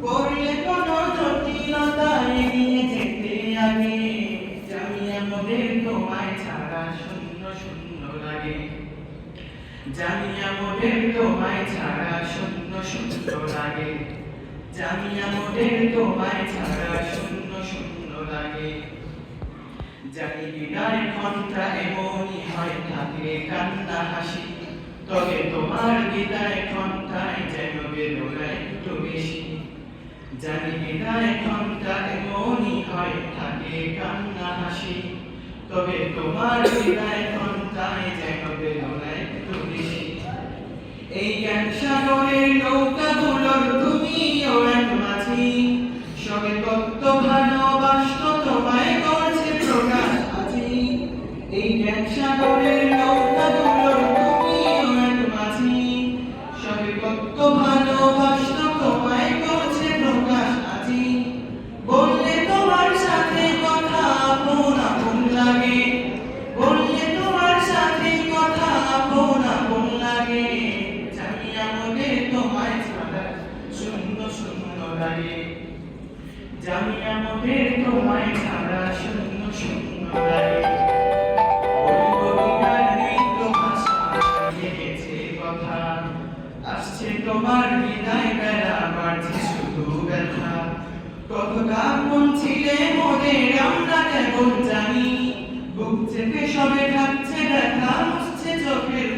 করলে কোনো জটিলতা এগিয়ে যেতে আগে জামিয়া মোদের তোমায় ছাড়া শূন্য শূন্য লাগে জামিয়া মোদের তোমায় ছাড়া শূন্য শূন্য লাগে জামিয়া মোদের তোমায় ছাড়া শূন্য শূন্য লাগে জানি বিদায় ঘন্টা এমনই হয় থাকে কান্না হাসি তবে তোমার বিদায় ঘন্টায় যেন বেদনা একটু বেশি জানি বিদায় ঘন্টা এমনই হয় থাকে কান্না হাসি তবে তোমার বিদায় ঘন্টায় যেন বেদনা একটু বেশি এই জ্ঞান সাগরের নৌকাগুলোর তুমিও এক মাঝি সবে কত ভালোবাসত তোমায় করছে প্রকাশ আজি এই জ্ঞান সাগরের নৌকাগুলোর তুমিও এক মাঝি সবে কত ভালোবাসত তোমায় করছে প্রকাশ আজি বললে তোমার সাথে কথা আপন আপন লাগে বললে তোমার সাথে কথা আপন আপন লাগে জামিয়া মোদের তোমায় ছাড়া শূন্য শূন্য লাগে জামিয়া মোদের তোমায় ছাড়া শূন্য শূন্য লাগে আসছে তোমার বিদায় বেলা বাড়ছে শুধু ব্যথা কত কাপন ছিলে মোদের আমরা কেবল জানি বুক চেপে সবে থাকছে ব্যথা মুছছে চোখের